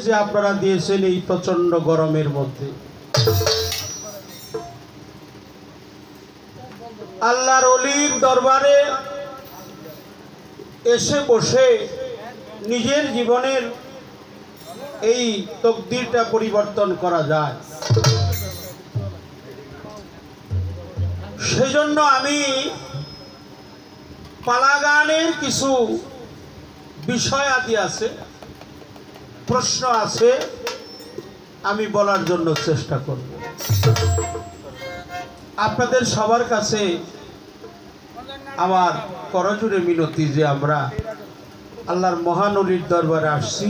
যে আপনারা দিয়েছেন এই প্রচন্ড গরমের মধ্যে, আল্লাহর ওলির দরবারে এসে বসে নিজের জীবনের এই তকদিরটা পরিবর্তন করা যায়। সেজন্য আমি পালাগানের কিছু বিষয় আদি আছে, প্রশ্ন আছে, আমি বলার জন্য চেষ্টা করব। আপনাদের সবার কাছে আমার করজোড়ে মিনতি যে আমরা আল্লাহর মহান ওলির দরবারে আসছি,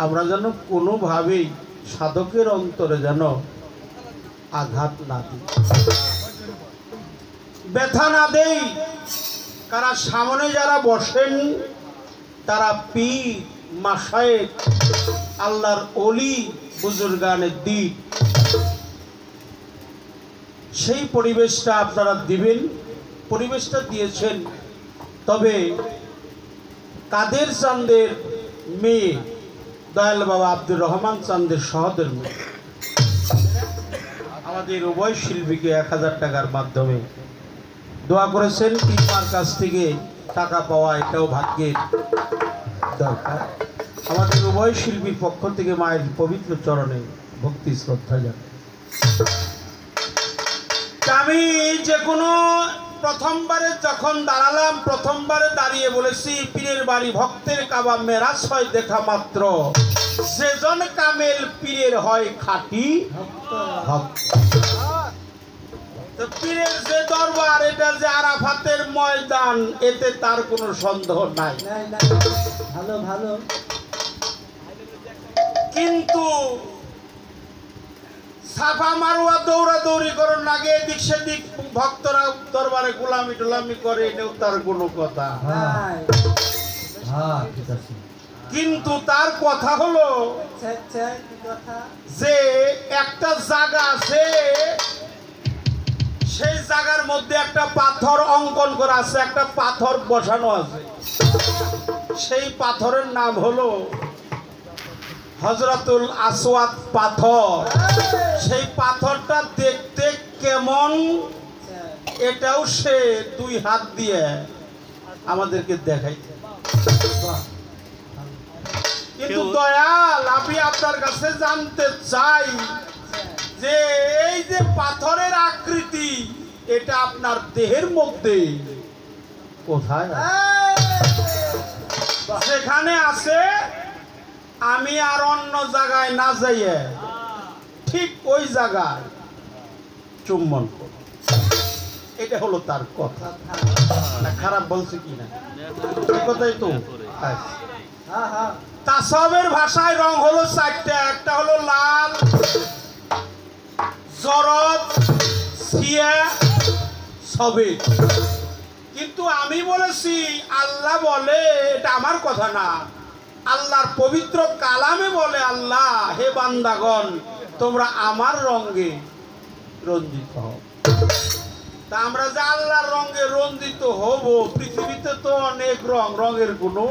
আমরা যেন কোনোভাবেই সাধকের অন্তরে যেন আঘাত না দিই, ব্যথা না দেই। কারণ সামনে যারা বসেন তারা পীর, মাশায়েখ, আল্লাহর ওলি, বুজুর্গানের দিক, সেই পরিবেশটা আপনারা দিবেন, পরিবেশটা দিয়েছেন। তবে কাদের চাঁদের মেয়ে দয়াল বাবা আব্দুর রহমান চাঁদের সহদের মেয়ে আমাদের উভয় শিল্পীকে 1000 টাকার মাধ্যমে দোয়া করেছেন। পিতার কাছ থেকে টাকা পাওয়া এটাও ভাগ্যের দরকার। আমাদের উভয় শিল্পীর পক্ষ থেকে মায়ের পবিত্র চরণে ভক্তি শ্রদ্ধা জানাই। আমি যে কোনো প্রথমবারে যখন দাঁড়ালাম, প্রথমবারে দাঁড়িয়ে বলেছি পীরের বাড়ি ভক্তের কাবা মেরাজ হয় দেখা মাত্র, সেজন কামেল পীরের হয় খাঁটি ভক্ত। পীরের যে দরবার, এটা যে আরাফাতের ময়দান, এতে তার কোনো সন্দেহ নাই। ভালো ভালো। কিন্তু সাফা মারোয়া দৌড়াদৌড়ি করার লাগে, এদিক সেদিক ভক্তরা দরবারে গোলামি টোলামি করে, এটাও তার কোনো কথা। কিন্তু তার কথা হলো যে একটা জায়গা আছে, সেই জায়গার মধ্যে একটা পাথর অঙ্কন করা আছে, একটা পাথর বসানো আছে। সেই পাথরের নাম হলো হযরতুল আসওয়াদ পাথর। সেই পাথরটা দেখতে কেমন, এটাও সে 2 হাত দিয়ে আমাদেরকে দেখাইছে। কিন্তু দয়াল, আমি আপনার কাছে জানতে চাই যে এই যে পাথরের আকৃতি, এটা আপনার দেহের মধ্যে কোথায়? সেখানে আছে, আমি আর অন্য জায়গায় না যাইয়ে ঠিক ওই জায়গায় চুম্বন করব। এটা হলো তার কথা। না খারাপ বলছে কি না? এই কথাই তো। তাসাউফের ভাষায় রং হলো 4টা। একটা হলো লাল, জরদ, সিয়া, সবেদ। কিন্তু আমি বলেছি, আল্লাহ বলে, এটা আমার কথা না, আল্লাহর পবিত্র কালামে বলে, আল্লাহ হে বান্দাগণ, তোমরা আমার রঙে রঞ্জিত হও। তা আমরা যে আল্লাহর রঙে রঞ্জিত হব, পৃথিবীতে তো অনেক রং, রঙের কোনো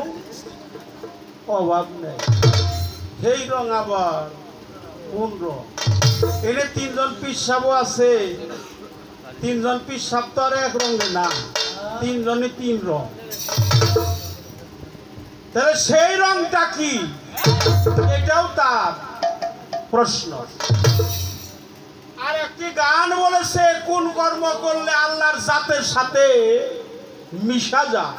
অভাব নেই। সেই রং আবার কোন রং? এনে 3 জন পীর সাহেব আছে, 3 জন পীর সাহেব তো আর এক রঙে না, 3 জনে 3 রং। তাহলে সেই রংটা কি? এটাও তার প্রশ্ন। আর একটি গান বলেছে, কোন কর্ম করলে আল্লাহর জাতের সাথে মিশা যায়,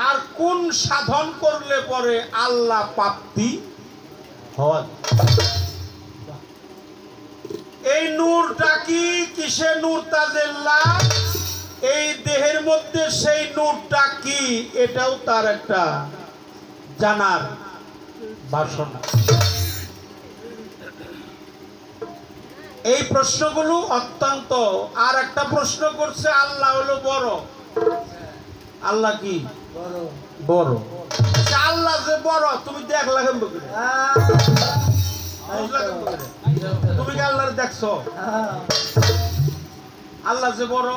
আর কোন সাধন করলে পরে আল্লাহ প্রাপ্তি হওয়া যায়। এই নূরটা কি? কিসে নূর? তাজেল্লাহ। এই দেহের মধ্যে সেই নূরটা কি? এটাও তার একটা জানার বাসনা। এই প্রশ্নগুলো অত্যন্ত। আর একটা প্রশ্ন করছে, আল্লাহ হলো বড়। আল্লাহ কি বড়? আল্লাহ যে বড়, তুমি দেখলা কেমন করে? তুমি কি আল্লাহ দেখছো? আল্লাহ যে বড়,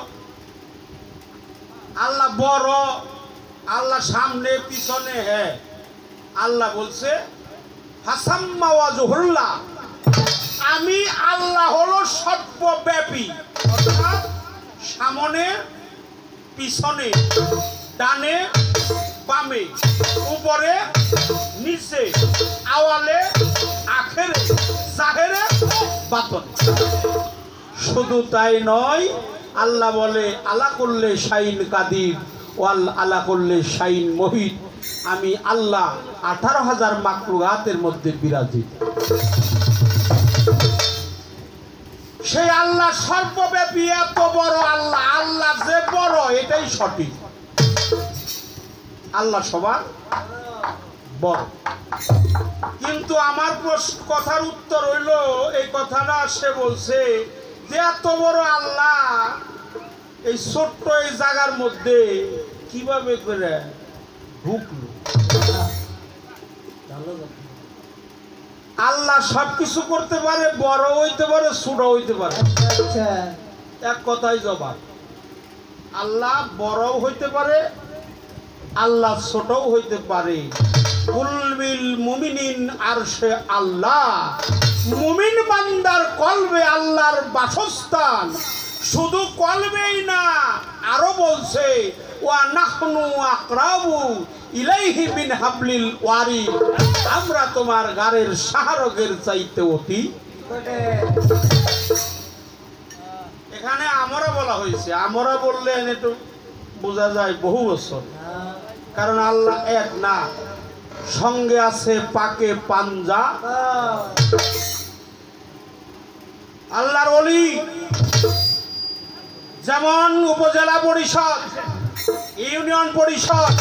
আল্লাহ বড়, আল্লাহ সামনে পিছনে। হ্যাঁ, আল্লাহ বলছে ফাসাম্মা ওয়াজহুল্লাহ, আমি আল্লাহ হলো সর্বব্যাপী, অর্থাৎ সামনে পিছনে ডানে বামে উপরে নিচে আওয়ালে আখেরে জাহেরে বাতনে। শুধু তাই নয়, আল্লাহ বলে আলা করলে শাইন কাদির ওয়াল আলা করলে শাইন মহিত, আমি আল্লাহ 18,000 মাকলুকাতের মধ্যে বিরাজিত। সেই আল্লাহ সর্বব্যাপী, এত বড় আল্লাহ। আল্লাহ যে বড় এটাই সঠিক, আল্লাহ সবার বড়। কিন্তু আমার কথার উত্তর হইল এই কথাটা সে বলছে যে এত বড় আল্লাহ এই ছোট্ট এই জায়গার মধ্যে কিভাবে করে ঢুকলো। আল্লাহ সবকিছু করতে পারে, বড় হইতে পারে ছোট হইতে পারে, এক কথাই জবাব। আল্লাহ বড় হইতে পারে, আল্লাহ ছোটও হইতে পারে। কুলবিল মুমিনিন আরশে আল্লাহ, মুমিন বান্দার কলবে আল্লাহর বাসস্থান। শুধু কলবেই না, আরো বলছে ওয়া নাহনু আকরাবু ইলাইহি মিন হাবলিল ওয়ারিদ, আমরা তোমার গারের শাহরগের চাইতে অতি। এখানে আমরা বলা হয়েছে, আমরা বললে একটু বোঝা যায় বহু বছর, কারণ আল্লাহ এক না, সঙ্গে আছে পাকে পাঞ্জা। আল্লাহর ওলি যেমন উপজেলা পরিষদ, ইউনিয়ন পরিষদ,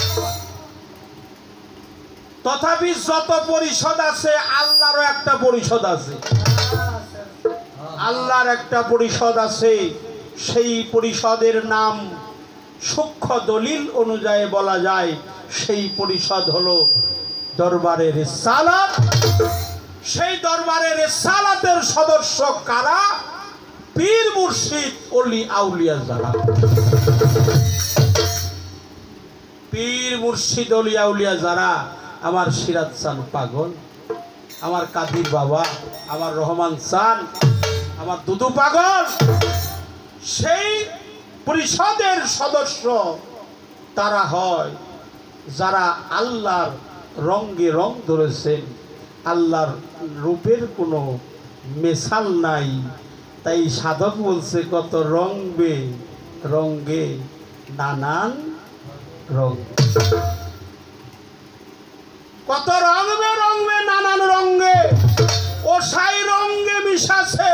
তথাপি যত পরিষদ আছে আল্লাহরও একটা পরিষদ আছে। আল্লাহর একটা পরিষদ আছে, সেই পরিষদের নাম সূক্ষ্ম দলিল অনুযায়ী বলা যায় সেই পরিষদ হলো দরবারে রিসালাত। সেই দরবারে রিসালাতের সদস্য কারা? পীর মুর্শিদ ওলি আউলিয়া যারা। পীর মুর্শিদ ওলি আউলিয়া যারা, আমার সিরাজ চান পাগল, আমার কাদির বাবা, আমার রহমান চান, আমার দুদু পাগল, সেই পরিষদের সদস্য তারা হয় যারা আল্লাহর রঙে রং ধরেছেন। আল্লাহর রূপের কোনো মেশাল নাই, তাই সাধক বলছে কত রঙবে রঙে নানান রং, কত রঙবে রঙবে নানান রঙে ও সাই রঙে মিশাছে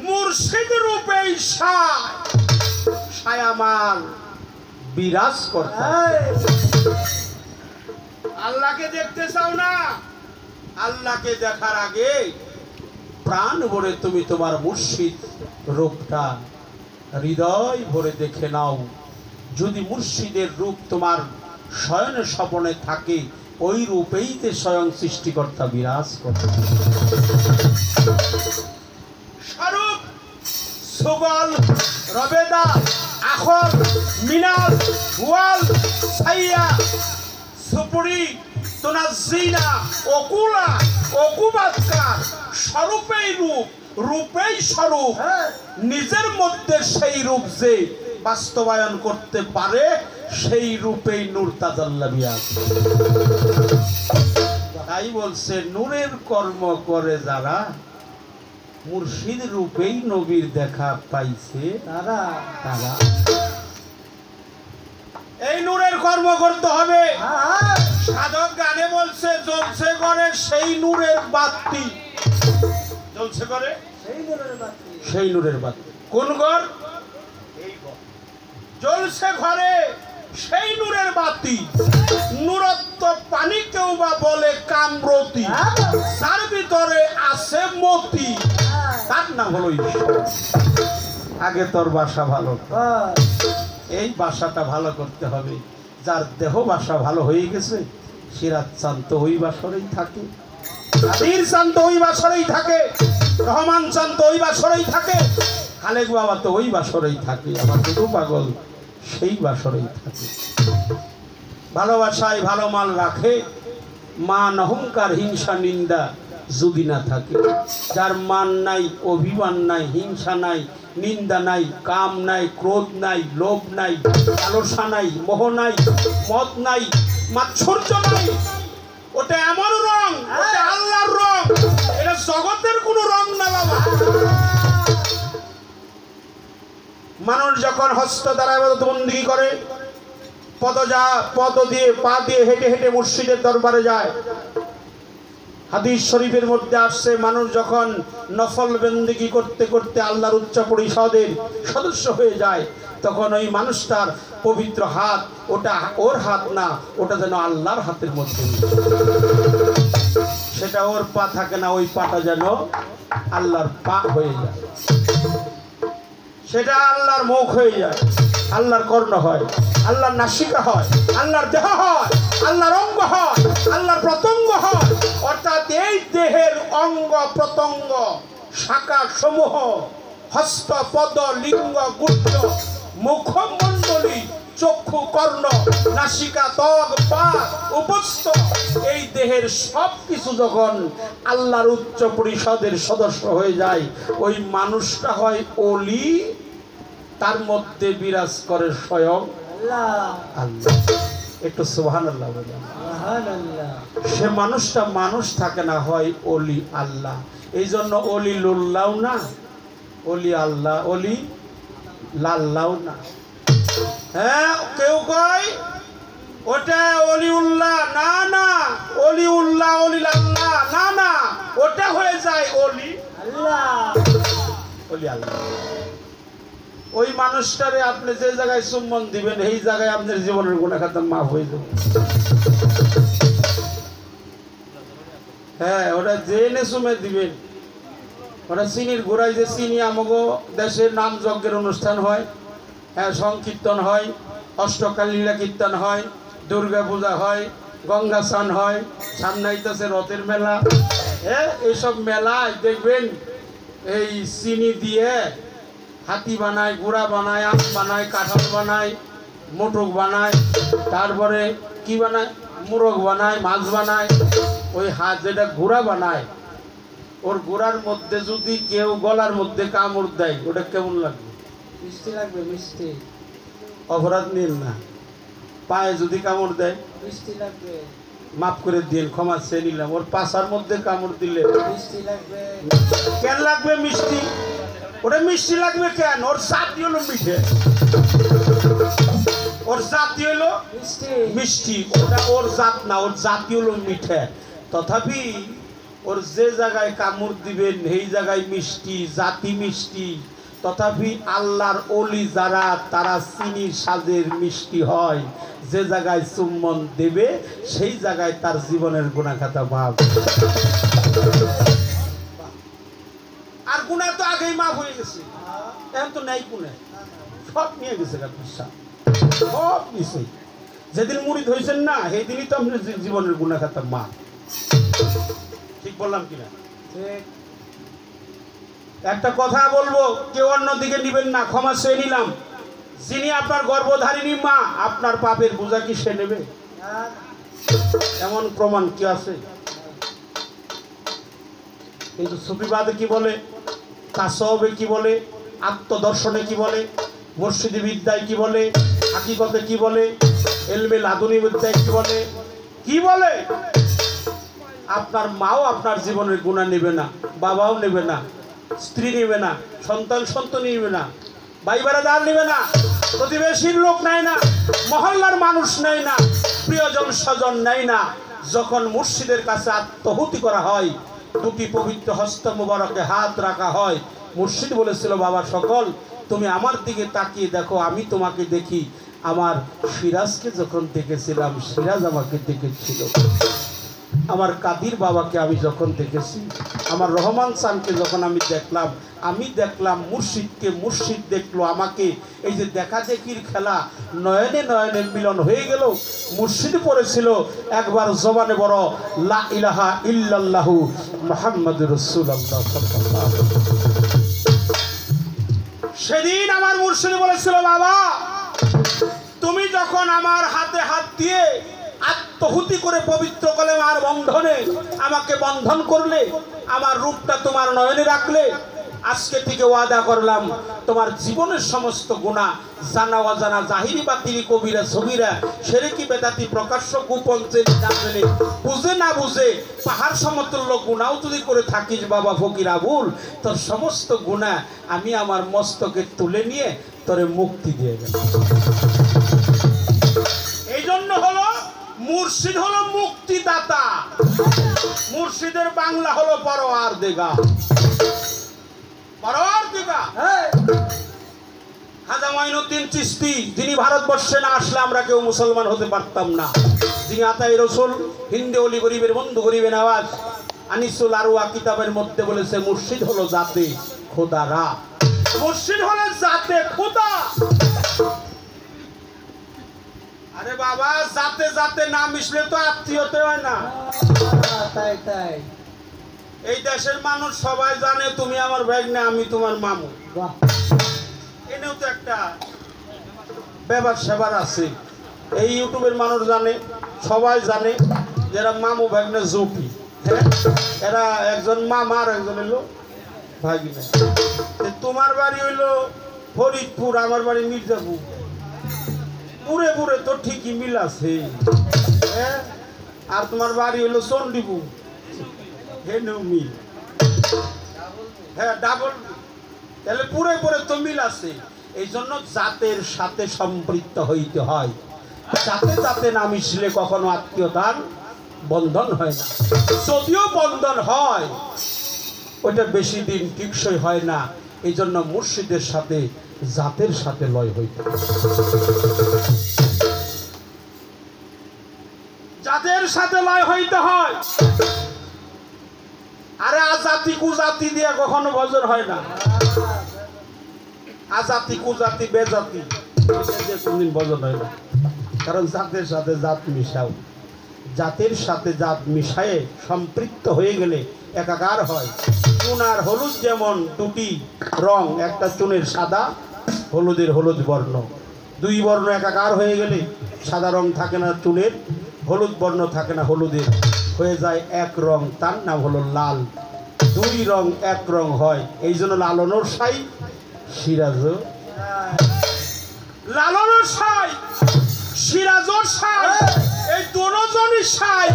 মুর্শিদ রূপে ছায়ামান বিরাজ করতে। আল্লাহকে দেখতে চাও না? আল্লাহকে দেখার আগে প্রাণ ভরে তুমি তোমার মুর্শিদ রূপটা হৃদয় ভরে দেখে নাও। যদি মুর্শিদের রূপ তোমার শয়নে স্বপনে থাকে, ওই রূপেইতে স্বয়ং সৃষ্টিকর্তা বিরাজ করতে। স্বরূপ সুগল রবেদা আখর মিনাল ওয়াল সাইয়া সুপুরি তুনাজিনা ওকুলা ওকুবাতকার, স্বরূপেই রূপ, রূপেই স্বরূপ। নিজের মধ্যে সেই রূপ যে বাস্তবায়ন করতে পারে, সেই রূপেই নূর তাজাল্লা বিরাজ। তাই বলছে নূরের কর্ম করে যারা, মুর্শিদ রূপেই নবীর দেখা পাইছে তারা। এই নূরের কর্ম করতে হবে। সাধক গানে বলছে জ্বলছে করে সেই নূরের বাতি, জ্বলছে করে সেই নূরের বাতি। কোন ঘর? এই ঘর। জ্বলছে ঘরে সেই নূরের বাতি। নূরত্ব পানি কেউ বা বলে কামরতি, তার ভিতরে আছে মতি, তার নাম হলো ঈশ্বর। আগে তোর বাসা ভালো, এই বাসাটা ভালো করতে হবে। যার দেহ বাসা ভালো হয়ে গেছে, সিরাজ চান তো ওই বাসরেই থাকে, কাদির চান তো ওই বাসরেই থাকে, রহমান চান তো ওই বাসরেই থাকে, খালেক বাবা তো ওই বাসরেই থাকে, আমার দুটো পাগল সেই বাসরেই থাকে। ভালোবাসায় ভালো মাল রাখে, মান অহংকার হিংসা নিন্দা যদি না থাকে, যার মান নাই, অভিমান নাই, হিংসা নাই, নিন্দা নাই, কাম নাই, ক্রোধ নাই, লোভ নাই, লালসা নাই, মোহ নাই, মদ নাই, মাৎসর্য নাই, ওটা এমন রং, ওটা আল্লাহর রং, এটা জগতের কোনো রং না বাবা। মানুষ যখন হস্ত দ্বারা ইবাদত বন্দেগী করে, পদ দিয়ে পা দিয়ে হেঁটে হেঁটে মুর্শিদের দরবারে যায়। হাদিস শরীফের মধ্যে আসছে, মানুষ যখন নফল বন্দেগী করতে করতে আল্লাহর উচ্চ পরিষদের সদস্য হয়ে যায়, তখন ওই মানুষটার পবিত্র হাত, ওটা ওর হাত না, ওটা যেন আল্লাহর হাতের মধ্যে, সেটা ওর পা থাকে না, ওই পাটা যেন আল্লাহর পা হয়ে যায়, সেটা আল্লাহর মুখ হয়ে যায়, আল্লাহর কর্ণ হয়, আল্লাহর নাসিকা হয়, আল্লাহর দেহ হয়, আল্লাহর অঙ্গ হয়, আল্লাহর প্রত্যঙ্গ হয়। অর্থাৎ এই দেহের অঙ্গ প্রত্যঙ্গ শাখা সমূহ, হস্ত, পদ, লিঙ্গ, গুহ্য, মুখমণ্ডলী, চক্ষু, কর্ণ, নাসিকা, ত্বক, পা, উপস্থ, এই দেহের সব কিছু যখন আল্লাহর উচ্চ পরিষদের সদস্য হয়ে যায়, ওই মানুষটা হয় ওলি, তার মধ্যে বিরাজ করে স্বয়ং আল্লাহ। একটু সুবহানাল্লাহ বলেন। সে মানুষটা মানুষ থাকে না, হয় ওলি আল্লাহ। এই জন্য ওলি লুল্লাও না, ওলি আল্লাহ, ওলি লাল্লাও না। হ্যাঁ, কেউ কয় ওটা অলিউল্লাহ, না না, অলিউল্লাহ, অলি আল্লাহ, না না, ওটা হয়ে যায় অলি আল্লাহ, অলি আল্লাহ। ওই মানুষটারে আপনি যে জায়গায় চুম্বন দিবেন, এই জায়গায় আপনার জীবনের গুনাহ খাতা মাফ হয়ে যাবে। হ্যাঁ, ওটা জেনে চুমে দিবেন। ওটা চিনির গোড়ায় যে চিনি, আমাগো দেশে নাম যজ্ঞের অনুষ্ঠান হয়, হ্যাঁ, সংকীর্তন হয়, অষ্টকালীলা কীর্তন হয়, দুর্গা পূজা হয়, গঙ্গা স্নান হয়, সামনে আইতাছে রথের মেলা। হ্যাঁ, এইসব মেলায় দেখবেন এই চিনি দিয়ে হাতি বানায়, গুড়া বানায়, আম বানায়, কাঁঠাল বানায়, মোটক বানায়, তারপরে কি বানায়, মোরগ বানায়, মাছ বানায়। ওই হাত যেটা গুড়া বানায়, ওর গোড়ার মধ্যে যদি কেউ গলার মধ্যে কামড় দেয়, ওটা কেমন লাগবে? মিষ্টি লাগবে, মিষ্টি। অপরাধ নিন না। পায়ে যদি কামড় দেয়, মিষ্টি লাগবে, মাফ করে দিন, ক্ষমা চেয়ে নিলাম। ওর পাশার মধ্যে কামড় দিলে মিষ্টি লাগবে। কেন লাগবে মিষ্টি? ওটা মিষ্টি লাগবে কেন? ওর জাতি হলো মিঠে, ওর জাতি হলো মিষ্টি। ওটা ওর জাত না, ওর জাতি হলো মিঠে। তথাপি ওর যে জায়গায় কামড় দিবেন, সেই জায়গায় মিষ্টি, জাতি মিষ্টি। তথাপি আল্লাহর ওলি যারা, তারা চিনির সাজের মিষ্টি হয়। যে জায়গায় চুম্বন দেবে, সেই জায়গায় তার জীবনের গুনাহ খাতা মাফ। আর গুনাহ তো আগেই মাফ হয়ে গেছে, এখন তো নাই গুনাহ, সব নিয়ে গেছে সব নিছে। যেদিন মুরিদ হয়েছেন না, সেই দিনই তো আপনার জীবনের গুনাহ খাতা মাফ। ঠিক বললাম কিনা? একটা কথা বলবো, কেউ অন্যদিকে নিবেন না, ক্ষমা চেয়ে নিলাম। যিনি আপনার গর্ভধারিণী মা, আপনার পাপের বোঝা কি সে নেবে? এমন প্রমাণ কি আছে? কিন্তু সুফিবাদে কি বলে, তাসাউফে কি বলে, আত্মদর্শনে কি বলে, মুর্শিদি বিদ্যায় কি বলে, হাকিকতে কি বলে, এলমে লাদুনী বিদ্যায় কি বলে, কি বলে? আপনার মাও আপনার জীবনের গুনাহ নেবে না, বাবাও নেবে না, স্ত্রী নেবে না, সন্তান নেবে না, ভাই বারাদার নেবে না, প্রতিবেশীর লোক নেয় না, মহল্লার মানুষ নেয় না, প্রিয়জন স্বজন নেয় না। যখন মুর্শিদের কাছে আত্মহুতি করা হয়, দুটি পবিত্র হস্ত মুবারকে হাত রাখা হয়। মুর্শিদ বলেছিল, বাবা সকল, তুমি আমার দিকে তাকিয়ে দেখো, আমি তোমাকে দেখি। আমার সিরাজকে যখন দেখেছিলাম, সিরাজ আমাকে দেখেছিল। আমার কাদির বাবাকে আমি যখন দেখেছি, আমার রহমান চানকে যখন আমি দেখলাম মুর্শিদকে, মুর্শিদ দেখলো আমাকে। এই যে দেখা দেখির খেলা, নয়নে নয়নের মিলন হয়ে গেল। মুর্শিদ পড়েছিল একবার জবানে বড়, লা ইলাহা ইল্লাল্লাহু মুহাম্মাদুর রাসূলুল্লাহ সাল্লাল্লাহু আলাইহি ওয়াসাল্লাম। সেদিন আমার মুর্শিদ বলেছিল, বাবা তুমি যখন আমার হাতে হাত দিয়ে আত্মহুতি করে পবিত্র কলেমার বন্ধনে আমাকে বন্ধন করলে, আমার রূপটা তোমার নয়নে রাখলে, আজকে থেকে ওয়াদা করলাম তোমার জীবনের সমস্ত গুনাহ, জানা অজানা, জাহিরি বাতিরি, কবিরা সগীরা, শিরকি বেদাতি, প্রকাশ্য গোপন, জেনে না জেনে, বুঝে না বুঝে, পাহাড় সমতুল্য গুনাহ যদি করে থাকিস বাবা ফকির আবুল, তোর সমস্ত গুনাহ আমি আমার মস্তকে তুলে নিয়ে তোরে মুক্তি দিয়ে দেব। এই জন্য হলো মুর্শিদ হলো মুক্তিদাতা, মুর্শিদের বাংলা হলো পরোয়ার দেগা। খাজা মঈনুদ্দিন চিশতি, যিনি ভারতবর্ষে না আসলে আমরা কেউ মুসলমান হতে পারতাম না, যিনি আতাই রসুল, হিন্দে অলি গরিবের বন্ধু গরিবে নওয়াজ, আনিসুল আরওয়া কিতাবের মধ্যে বলেছে মুর্শিদ হলো জাতে খোদারা, মুর্শিদ হলো জাতে খোদা। আরে বাবা, জাতে জাতে না মিশলে তো আত্মীয়তে হয় না। তাই তাই এই দেশের মানুষ সবাই জানে তুমি আমার ভাগ্নে, আমি তোমার মামু। বাহ, এনেও তো একটা ব্যাপার স্যাপার আছে। এই ইউটিউবের মানুষ জানে, সবাই জানে যারা মামু ভাগ্নে জুটি। হ্যাঁ, এরা একজন মামা আর একজন হইলো ভাগ্নে। তোমার বাড়ি হইলো ফরিদপুর, আমার বাড়ি মির্জাপুর, পুরে পুরে তো ঠিকই মিল আছে। হ্যাঁ, আর তোমার বাড়ি হইলো চণ্ডীপুর, হ্যাঁ ডাবল, তাহলে পুরে পুরে তো মিল আছে। এই জন্য জাতের সাথে সম্পৃক্ত হইতে হয়, জাতে জাতে না মিশলে কখনো আত্মীয়তার বন্ধন হয় না। যদিও বন্ধন হয়, ওইটা বেশি দিন টিকসই হয় না। এই জন্য মুর্শিদের সাথে জাতের সাথে লয় হইতে, জাতের সাথে লয় হইতে হয়। আরে আজাতি কুজাতি দিয়ে কখনো ভজন হয় না। আজাতি কুজাতি বেজাতি দিয়ে কোনদিন ভজন হয় না, কারণ জাতের সাথে জাত মিশাও, জাতের সাথে জাত মিশায়ে সম্পৃক্ত হয়ে গেলে একাকার হয়। চুন আর হলুদ যেমন দুটি রং, একটা চুনের সাদা, হলুদের হলুদ বর্ণ, দুই বর্ণ একাকার হয়ে গেলে সাদা রং থাকে না চুনের, হলুদ বর্ণ থাকে না হলুদের, হয়ে যায় এক রং, তার নাম হলো লাল। দুই রং এক রং হয়, এই জন্য লালনর সাই, সিরাজও লালনর সাই, সিরাজর সাই, এই দুজনই সাই।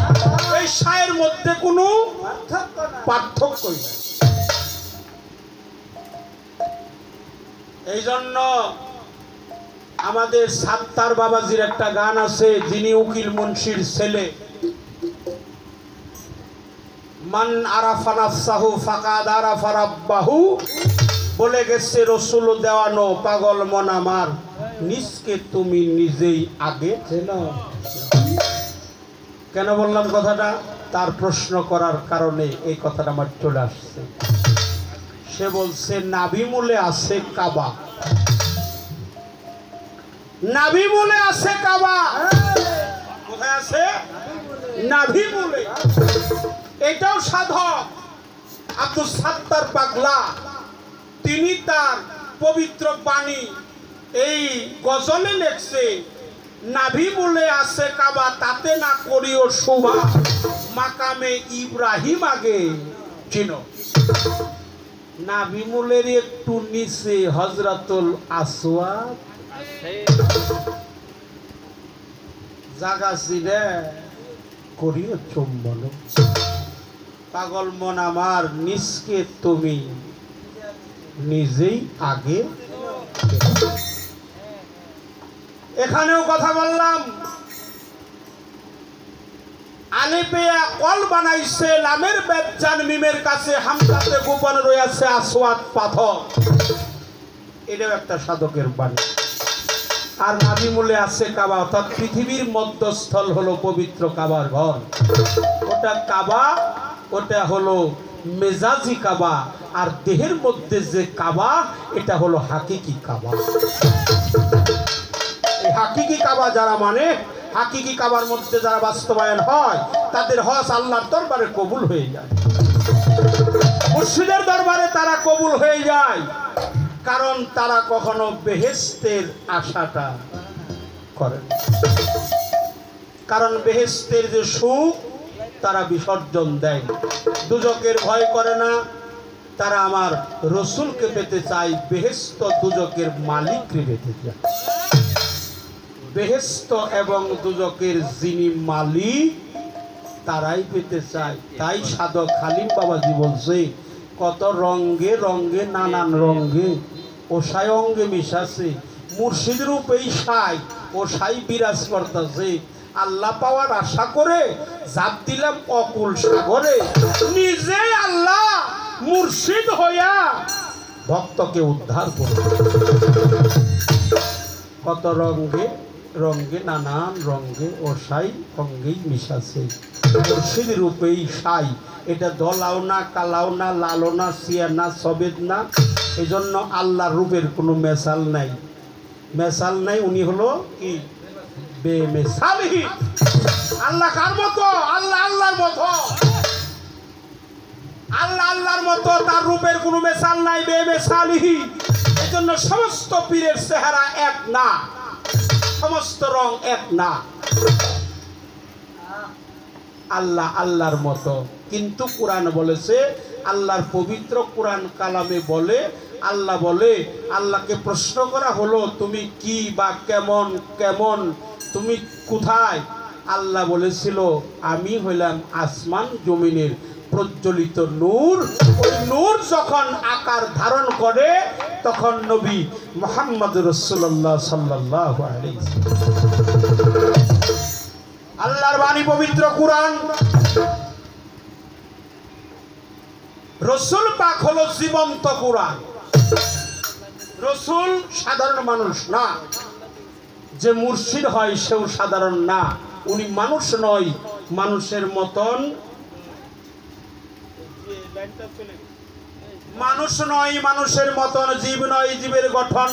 এই সাইয়ের মধ্যে কোনো পার্থক্যই নাই। এই জন্য আমাদের সাত্তার বাবাজির একটা গান আছে, যিনি উকিল মুন্সির ছেলে, মান আরাফা নাফসাহু ফাকাদ আরাফা রাব্বাহু, বলে গেছে রসুল দেওয়ানো পাগল মন আমার, নিজকে তুমি নিজেই আগে চেনো। কেন বললাম কথাটা? তার প্রশ্ন করার কারণে এই কথাটা আমার চলে আসছে। সে বলছে নাভি মূলে আছে কাবা, নাভি মূলে আছে কাবা। কোথায় আছে? নাভি মূলে। এটাও সাধক আব্দুল সাত্তার পাগলা, তিনি তার পবিত্র বাণী এই গজলে লেখছে, নাভি মূলে আছে কাবা, তাতে না করিও শোভা, মাকামে ইব্রাহিম আগে চিনো। নাভি মূলের একটু নিচে হজরতুল আসওয়াদ জাগা ছিলেন, করিও চুম্বন। পাগল মন আমার, নিজকে তুমি নিজেই আগে। এখানেও কথা বললাম, আলিফিয়া কল বানাইছে, লামের বেদজান মিমের কাছে, হামজাতে গোপন রয়েছে আসওয়াদ পাথর। এটাও একটা সাধকের বাণী। আর নাভি মূলে আছে কাবা, অর্থাৎ পৃথিবীর মধ্যস্থল হলো পবিত্র কাবার ঘর। ওটা কাবা, ওটা হলো মেজাজি কাবা, আর দেহের মধ্যে যে কাবা, এটা হলো হাকিকি কাবা। এই হাকিকি কাবা যারা মানে, হাকিকি কাবার মধ্যে যারা বাস্তবায়ন হয়, তাদের হজ আল্লাহর দরবারে কবুল হয়ে যায়, মুর্শিদের দরবারে তারা কবুল হয়ে যায়, কারণ তারা কখনো বেহেশতের আশাটা করেন। কারণ বেহেশতের যে সুখ তারা বিসর্জন দেয়, দুজকের ভয় করে না, তারা আমার রসুলকে পেতে চায়, বেহেশত দুজকের মালিককে পেতে চায়। বেহেশত এবং দুজকের যিনি মালিক তারাই পেতে চায়। তাই সাধক হালিম বাবাজি বলছে, কত রঙ্গে রঙ্গে নানান রঙ্গে ও সাই অঙ্গে মিশাছে, মুর্শিদ রূপেই সাই ও সাই বিরাজ করতেছে। আল্লাহ পাওয়ার আশা করে জাপ দিলাম অকুল সাগরে, নিজে আল্লাহ মুর্শিদ হইয়া ভক্তকে উদ্ধার করে। কত রঙ্গে রঙ্গে নানান রঙ্গে ও সাই অঙ্গেই মিশাছে, মুর্শিদ রূপেই সাই। এটা দলাও না, কালাও না, লালো না, সিয়া না, সবেদ না। এই জন্য আল্লাহর রূপের কোনো মেসাল নাই, মেসাল নাই। উনি হলো কি বেমেসালহি। আল্লাহ কার মতো? আল্লাহ আল্লাহর মতো, আল্লাহ আল্লাহর মতো, তার রূপের কোনো মেসাল নাই, বেমেসালহি। এই জন্য সমস্ত পীরের চেহারা এক না, সমস্ত রং এক না। আল্লাহ আল্লাহর মতো। কিন্তু কোরআন বলেছে, আল্লাহর পবিত্র কোরআন কালামে বলে, আল্লাহ বলে, আল্লাহকে প্রশ্ন করা হলো তুমি কি বা কেমন কেমন, তুমি কোথায়? আল্লাহ বলেছিল, আমি হইলাম আসমান জমিনের প্রজ্বলিত নূর। ওই নূর যখন আকার ধারণ করে তখন নবী মুহাম্মদ রাসূলুল্লাহ সাল্লাল্লাহু আলাইহি আল্লাহর বাণী পবিত্র কোরআন। রসুল পাক হলো জীবন্ত কোরআন। রসুল সাধারণ মানুষ না, যে মুর্শিদ হয় সেও সাধারণ না। উনি মানুষ নয়, মানুষের মতন মানুষ নয়, মানুষের মতন জীব নয়, জীবের গঠন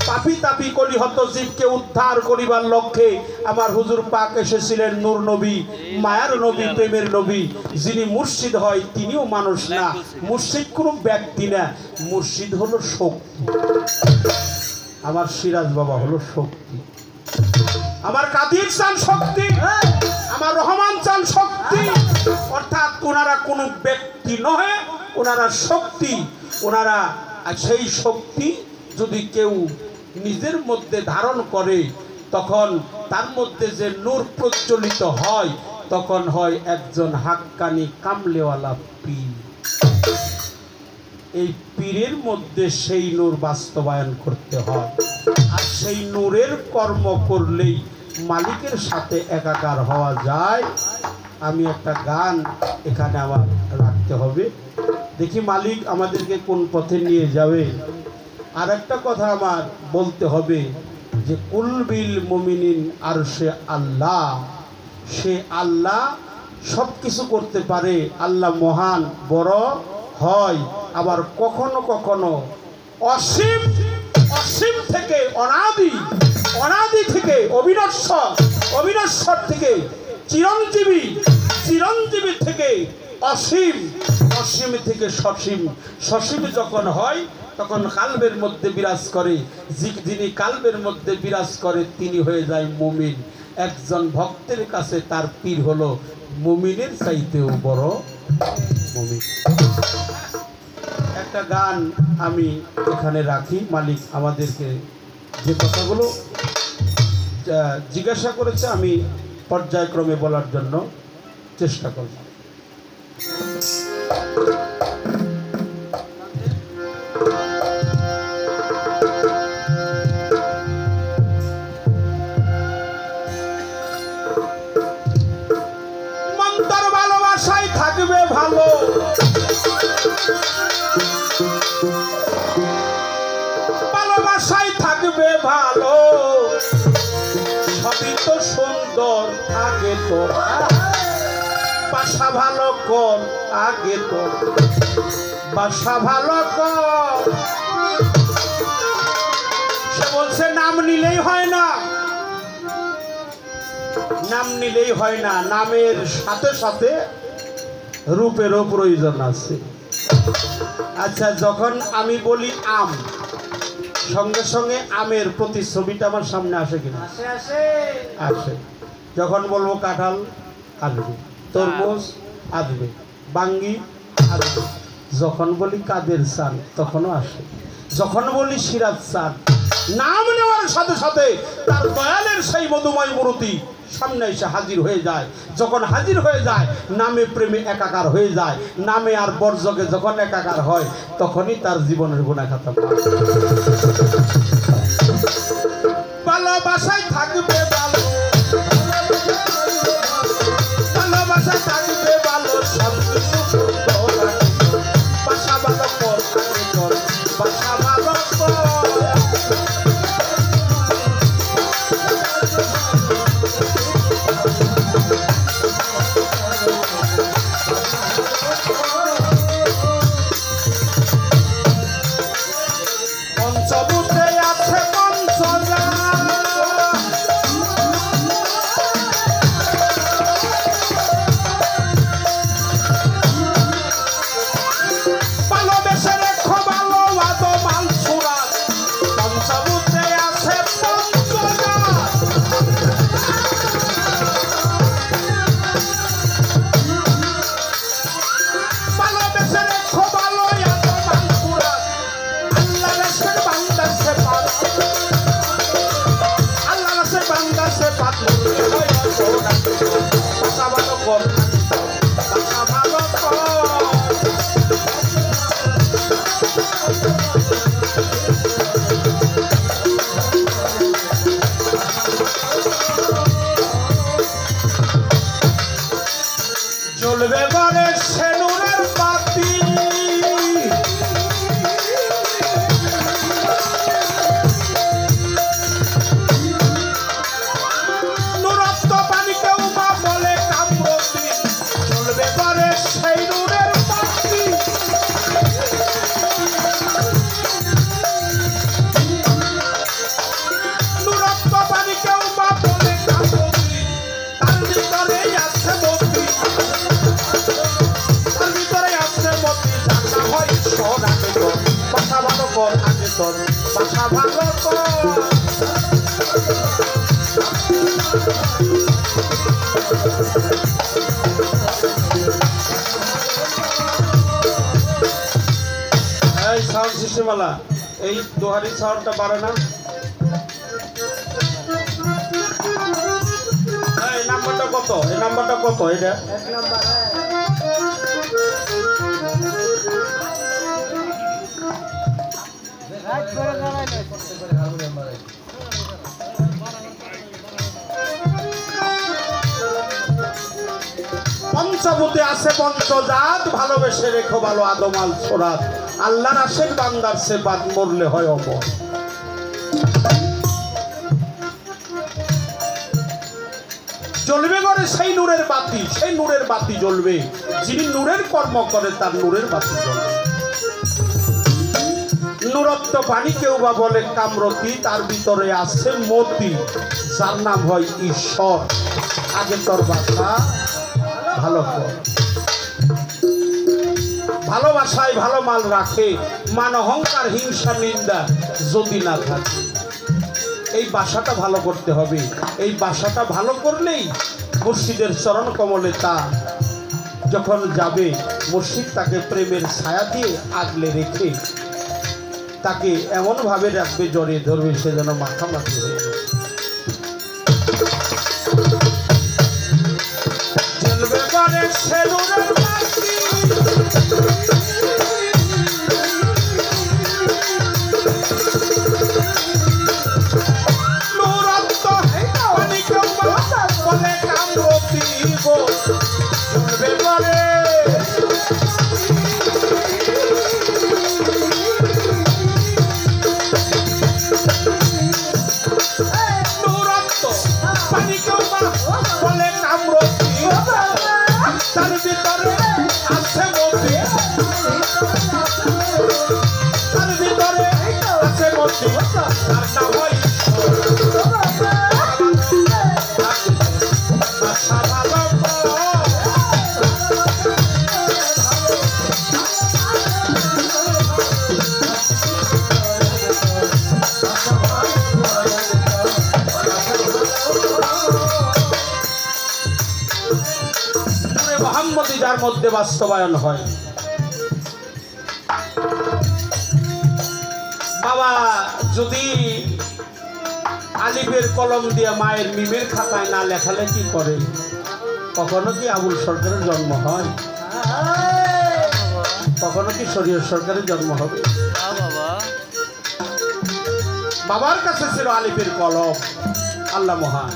পাপি তাপি কলিহত জীবকে উদ্ধার করিবার লক্ষ্যে আমার হুজুর পাক এসেছিলেন। নূর নবী, মায়ার নবী, প্রেমের নবী। যিনি মুর্শিদ হয় তিনিও মানুষ না, মুর্শিদ কোনো ব্যক্তি না, মুর্শিদ হলো শক্তি। আমার সিরাজ বাবা হলো শক্তি, আমার কাদির চান শক্তি, আমার রহমান চান শক্তি। অর্থাৎ ওনারা কোনো ব্যক্তি নহে, ওনারা শক্তি। ওনারা সেই শক্তি যদি কেউ নিজের মধ্যে ধারণ করে তখন তার মধ্যে যে নূর প্রজ্বলিত হয়, তখন হয় একজন হাক্কানি কামলেওয়ালা পীর। এই পীরের মধ্যে সেই নূর বাস্তবায়ন করতে হয়, আর সেই নূরের কর্ম করলেই মালিকের সাথে একাকার হওয়া যায়। আমি একটা গান এখানে আমার রাখতে হবে, দেখি মালিক আমাদেরকে কোন পথে নিয়ে যাবে। আর একটা কথা আমার বলতে হবে যে কুলবিল মুমিনিন আর সে আল্লাহ, সে আল্লাহ সব কিছু করতে পারে। আল্লাহ মহান বড় হয়, আবার কখনো কখনো অসীম, অসীম থেকে অনাদি, অনাদি থেকে অবিনশ্বর, অবিনশ্বর থেকে চিরঞ্জীবী, চিরঞ্জীবী থেকে অসীম, অসীম থেকে সসীম। সসীম যখন হয় তখন কালবের মধ্যে বিরাজ করে, যিনি কালবের মধ্যে বিরাজ করে তিনি হয়ে যায় মুমিন। একজন ভক্তের কাছে তার পীর হলো মুমিনের চাইতেও বড় মুমিন। একটা গান আমি এখানে রাখি, মালিক আমাদেরকে যে কথাগুলো জিজ্ঞাসা করেছে আমি পর্যায়ক্রমে বলার জন্য চেষ্টা করব। মন্তর ভালোবাসায় থাকবে ভালো, ভালোবাসায় থাকবে ভালো, সবই তো সুন্দর আগে তো বাসা ভালো কর, আগে তো বাসা ভালো কর। সে বলছে নাম নিলেই হয় না, নাম নিলেই হয় না, নামের সাথে সাথে রূপেরও প্রয়োজন আছে। আচ্ছা, যখন আমি বলি আম, সঙ্গে সঙ্গে আমের প্রতিছবিটা আমার সামনে আসে কিনা? আসে। যখন বলবো কাঁঠাল আসবে, তরমুজ আসবে, বাঙ্গি আসবে। যখন বলি কাদের চান তখনও আসে। যখন বলি সিরাজ চান, নাম নেওয়ার সাথে সাথে তার দয়ালের সেই মধুময় মূর্তি সামনে এসে হাজির হয়ে যায়। যখন হাজির হয়ে যায়, নামে প্রেমে একাকার হয়ে যায়। নামে আর বর্জকে যখন একাকার হয়, তখনই তার জীবনের গুনাহ খাতা। ভালোবাসায় থাকবে ভালো, ভালোবাসায় থাকবে ভালো, সব কিছু বাসা ভালো কর, বাসা ভালো কর। পঞ্চভূতে আছে পঞ্চজা, ভালোবেসে রেখো ভালো আদমাল সুরাত। পঞ্চভূতে আছে পঞ্চজা, ভালোবেসে রেখো ভালো আদমাল সুরাত। আল্লাহ রাসূল বান্দা সে পাক, আল্লাহ রাসূল বান্দা সে পাক। বাসা ভালো কর, বাসা ভালো কর। জ্বলবে ঘরে সেনুরের বাতি, নুরত্ব পানি কেউ বা বলে কামরতি। জ্বলবে ঘরে সেই নূরের বাতি, নুরত্ব পানি কেউ বা বলে কামরতি। তার ভিতরে আছে মতি, তার ভিতরে আছে মতি। জানা হয় শোন আগে তোর, বাসা ভালো কর আগে তোর, বাসা ভালো কর। এই সাউন্ড সিস্টেমওয়ালা, এই দোহারি সাউন্ডটা পারে না। এই নাম্বারটা কত? এই নাম্বারটা কত? এটা 1 নাম্বার। রাইট করে দাঁড়াই না, করতে করে হারমোনিয়াম বাজাই। পঞ্চভূতে আছে পঞ্চজাত, ভালোবেসে রেখো ভালো আদমাল সোরাত। আল্লাহর আশেক বান্দার সেবাত, মরলে হয় অমর। জ্বলবে করে সেই নূরের বাতি, সেই নূরের বাতি জ্বলবে। যিনি নূরের কর্ম করে তার নূরের বাতি জ্বলবে। নুরত্ব পানি কেউ বা বলে কামরতি, তার ভিতরে আছে মতি, যার নাম হয় ঈশ্বর। আগে তোর বাসা ভালো কর। ভালোবাসায় ভালো মাল রাখে, মান অহংকার হিংসা নিন্দা যদি না থাকে। এই বাসাটা ভালো করতে হবে। এই বাসাটা ভালো করলেই মুর্শিদের চরণ কমলে তা যখন যাবে, মুর্শিদ তাকে প্রেমের ছায়া দিয়ে আগলে রেখে তাকে এমনভাবে রাখবে, জড়িয়ে ধরবে, সে যেন মাখামাখি হয়ে যাবে। জ্বলবে ঘরে সেনুরের বাতি, নুরত্ব পানি কেউ বলে কামরতি গো। জ্বলবে ঘরে নুরত্ব পানি কেউ বলে কামরতি, তার ভিতরে আছে মতি, তার ভিতরে আছে মতি। তার নাম হয় বাসা ভালো কর। তার মধ্যে বাস্তবায়ন হয়। বাবা যদি আলিফের কলম দিয়ে মায়ের মিমের খাতায় না লেখালেখি করে, কখনো কি আবুল সরকারের জন্ম হয়? কখনো কি শরীয়ত সরকারের জন্ম হবে? বাবার কাছে ছিল আলিফের কলম, আল্লাহ মহান।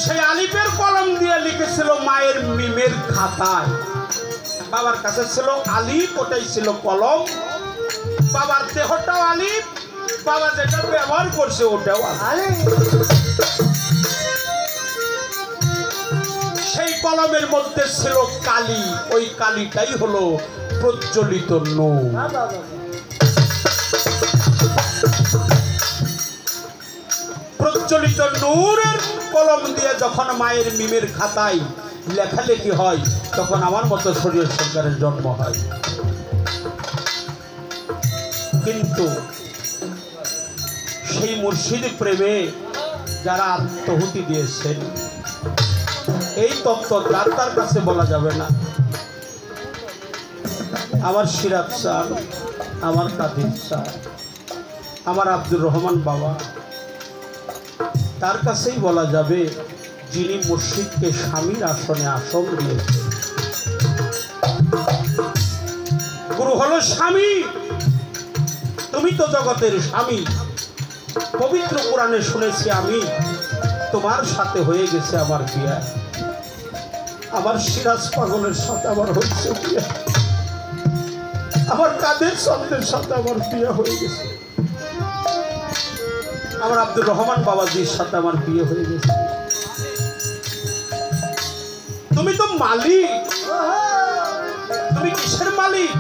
সেই আলিফের কলম দিয়ে লিখেছিল মায়ের মিমের খাতায়। বাবার কাছে ছিল আলিফ, ওটাই ছিল কলম। বাবার দেহটাও আলিফ, বাবা যেটা ব্যবহার করছে ওটাও আলিফ। সেই কলমের মধ্যে ছিল কালি, ওই কালিটাই হলো প্রজ্বলিত নূর। প্রজ্বলিত নূরের কলম দিয়ে যখন মায়ের মিমের খাতায় লেখালেখি হয়, তখন আমার মতো শরীয়ত সরকারের জন্ম হয়। কিন্তু সেই মুর্শিদ প্রেমে যারা আত্মহুতি দিয়েছেন, এই তত্ত্ব তার কাছে বলা যাবে না। আমার সিরাজ স্যার, আমার কাদির স্যার, আমার আব্দুর রহমান বাবা, তার কাছেই বলা যাবে যিনি মুর্শিদকে স্বামীর আসনে আসন দিয়েছে। গুরু হলো স্বামী, তুমি তো জগতের স্বামী। পবিত্র কোরআনে শুনেছি আমি, তোমার সাথে হয়ে গেছে আমার বিয়ে। আমার সিরাজ পাগলের সাথে আমার হচ্ছে বিয়ে, আমার কাদের চন্দ্রের সাথে আমার বিয়ে হয়ে গেছে, আমার আব্দুর রহমান বাবাজির সাথে আমার বিয়ে হয়ে গেছে। তুমি তো মালিক। তুমি কিসের মালিক?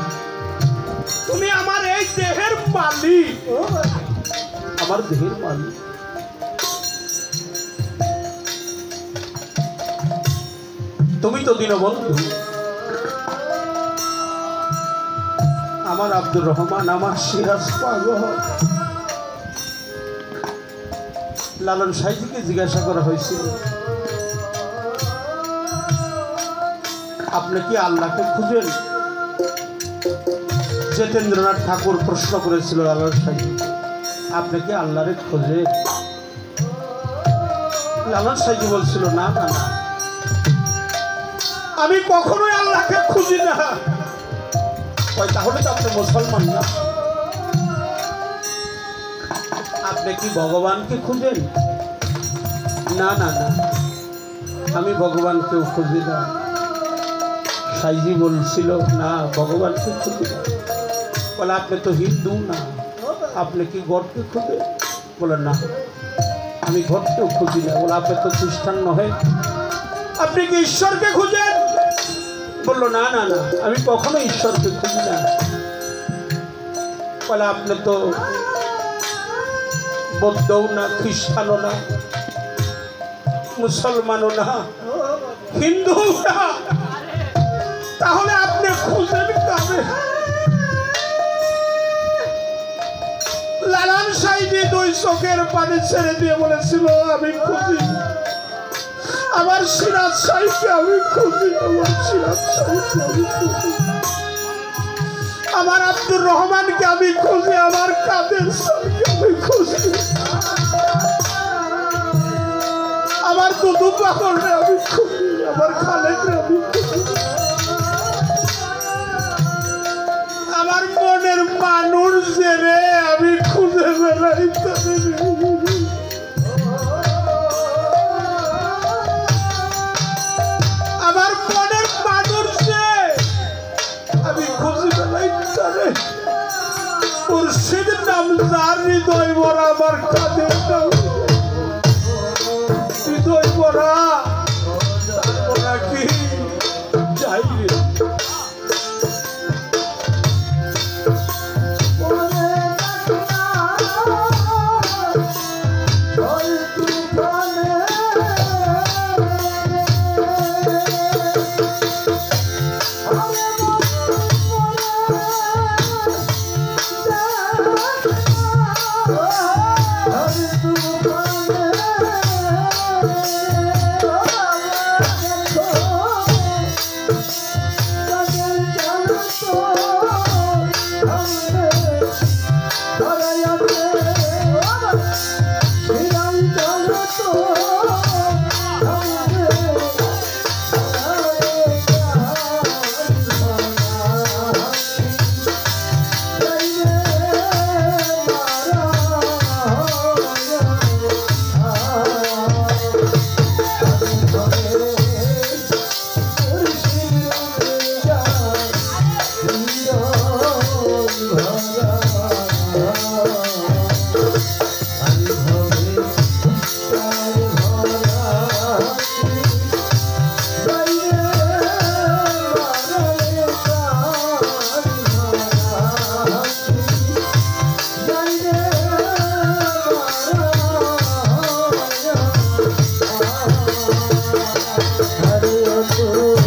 তুমি আমার এই দেহের মালিক, আমার দেহের মালিক। তুমি তো দীনবন্ধু। আমার আব্দুর রহমান, আমার সিরাজ পাগল। লালন সাইজিকে জিজ্ঞাসা করা হয়েছিল, আপনি কি আল্লাহকে খুঁজেন? জিতেন্দ্রনাথ ঠাকুর প্রশ্ন করেছিল লালন সাইজি, আপনি কি আল্লাহরে খোঁজেন? লালন সাইজি বলছিল, না না না, আমি কখনোই আল্লাহকে খুঁজি না। তাহলে তো আপনি মুসলমান না। আপনি কি ভগবানকে খুঁজেন? না না না, আমি ভগবানকেও খুঁজি না। সাইজি বলছিল, না ভগবানকে খুঁজি না। বলে, আপনি তো হিন্দু না, আপনি কি গডকে খুঁজেন? বলে, না আমি গডকেও খুঁজি না। বলে, আপনি তো খ্রিস্টান নহে, আপনি কি ঈশ্বরকে খুঁজেন? বললো, না না না, আমি কখনো ঈশ্বরকে খুঁজি না। বলে, আপনি তো বৌদ্ধও না, খ্রিস্টানও না, মুসলমানও না, হিন্দু না, তাহলে আপনি খুঁজেন কাকে? লালন সাইজি দুই চোখের পানি ছেড়ে দিয়ে বলেছিল, আমি খুঁজি আমার সিরাজ সাহেবকে, আমি খুঁজি আমার সিরাজ সাহেবকে, আমি খুঁজি আমার আব্দুর রহমানকে, আমি খুঁজি আমার কাদের সাহেবকে, আমি খুঁজি আমার দুদু পাগলরে, আমি খুঁজি আমার খালেদরে, আমি খুঁজি আমার মনের মানুষ জেনে আমি খুঁজে বেড়াই। আমার মনের মানুষ যে আমি খুঁজে বেড়াই। মুর্শিদের নাম যার হৃদয় ভরা, আমার কাদের নাম হৃদয় ভরা, কি যাই Oh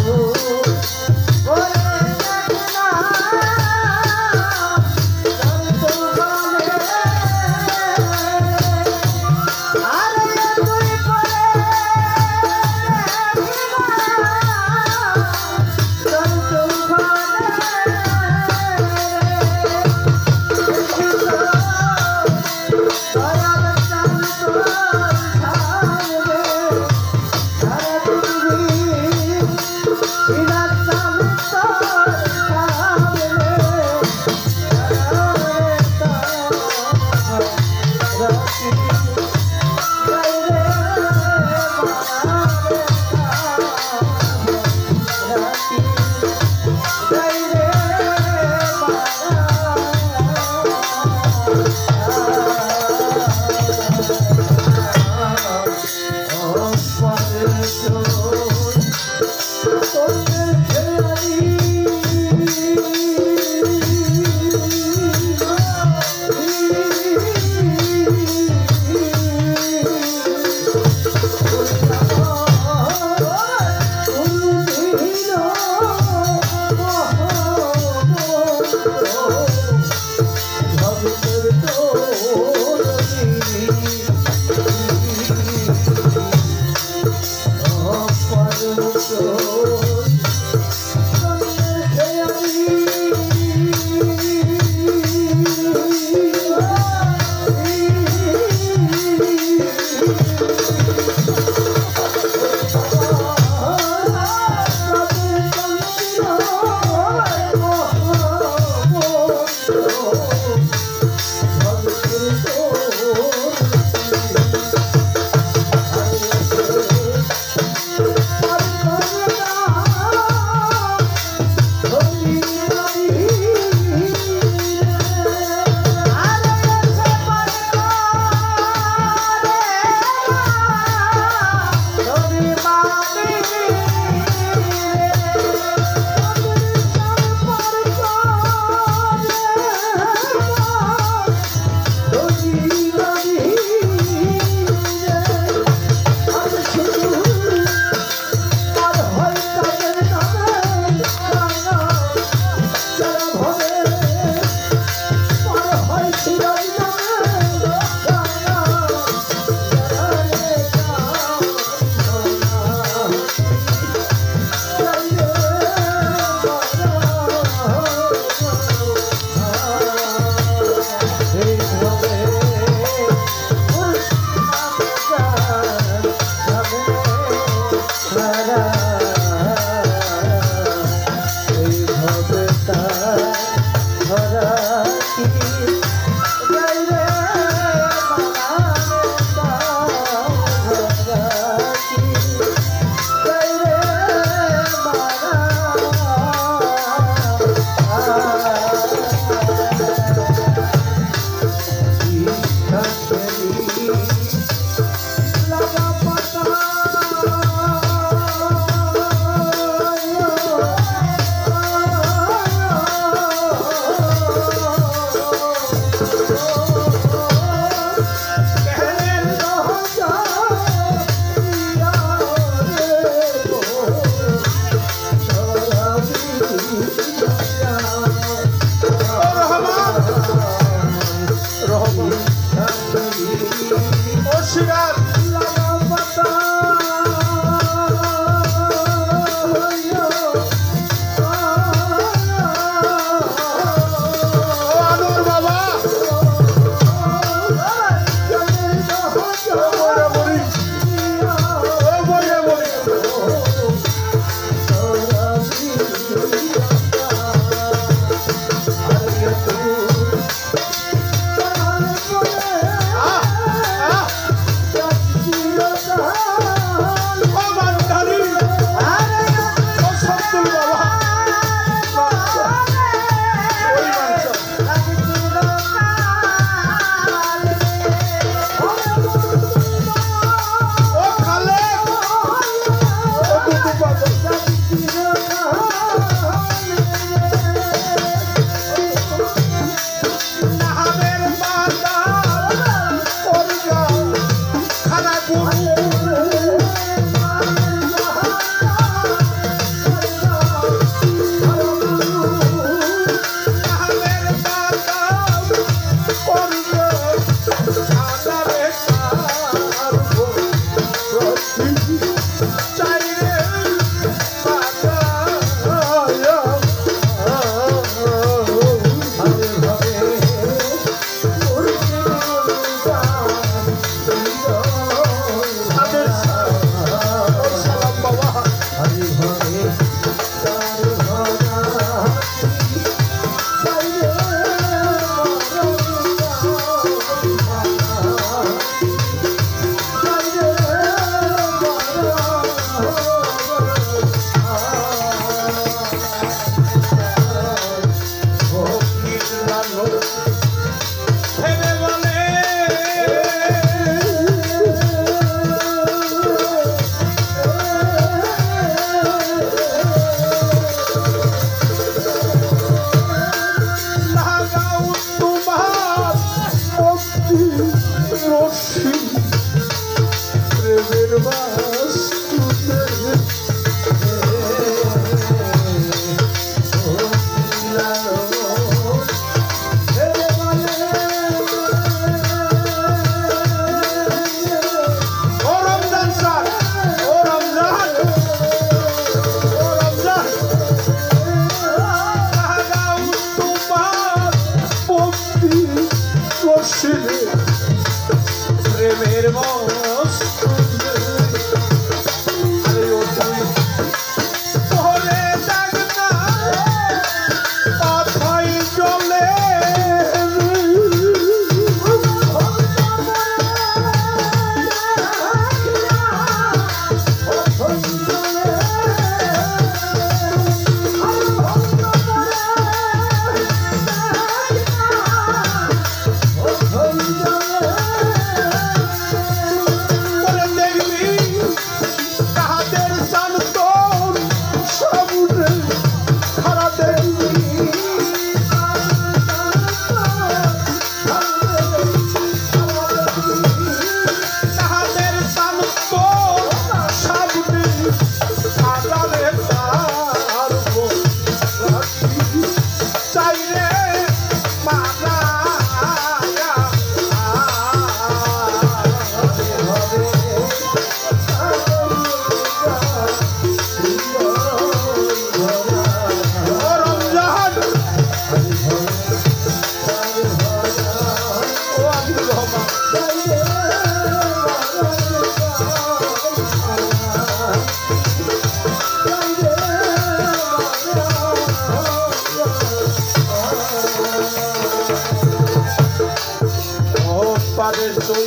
বাজে চই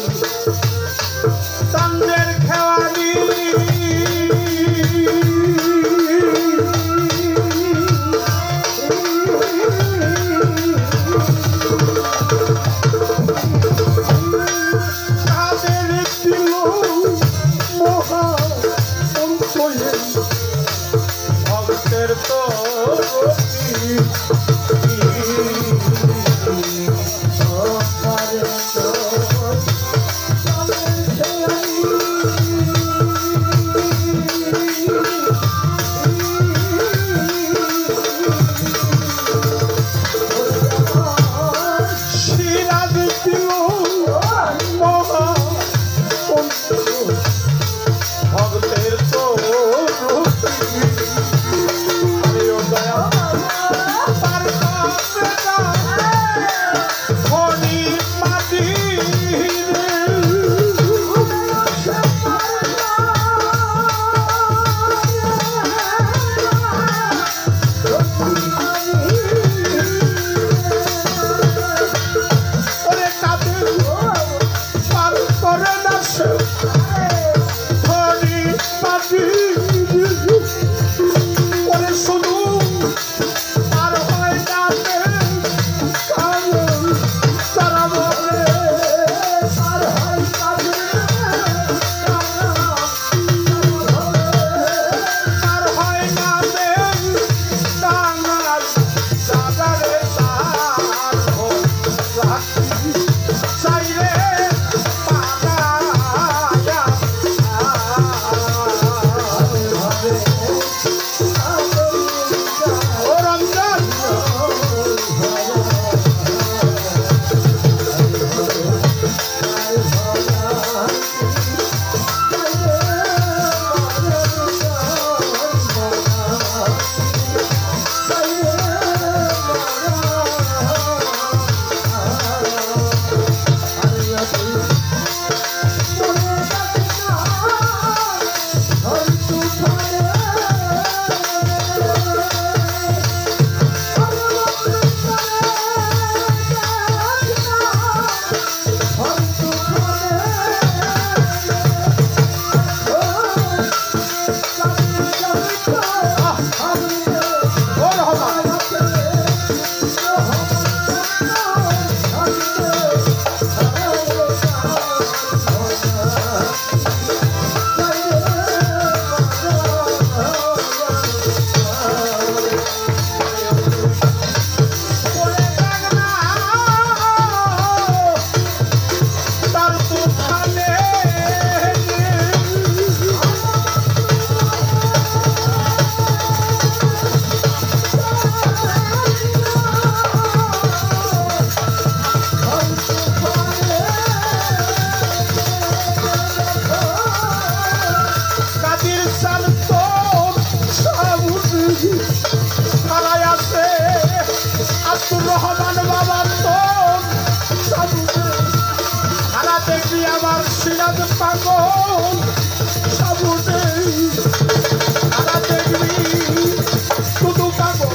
চান্দের খেওয়ানি ভক্তের তো ভক্তের তো রহমান বাবার তো খালা দেখবি আমার সিরাজ পাগল সাবুতে খালা দেখবি শুধু পাগল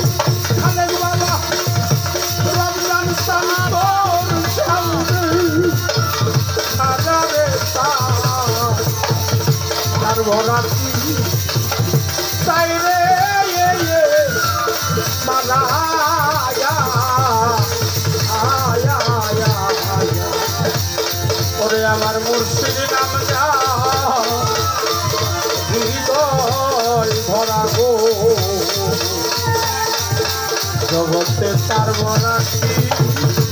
খালেক বাবা রমজান সান্তর সাবুতে খাজারে তার ভরাতি তাই রে মালায়া আয়া আয়া ওরে আমার মুর্শিদ নাম যা হৃদয় ভরা গো জগতে তার ভরাতি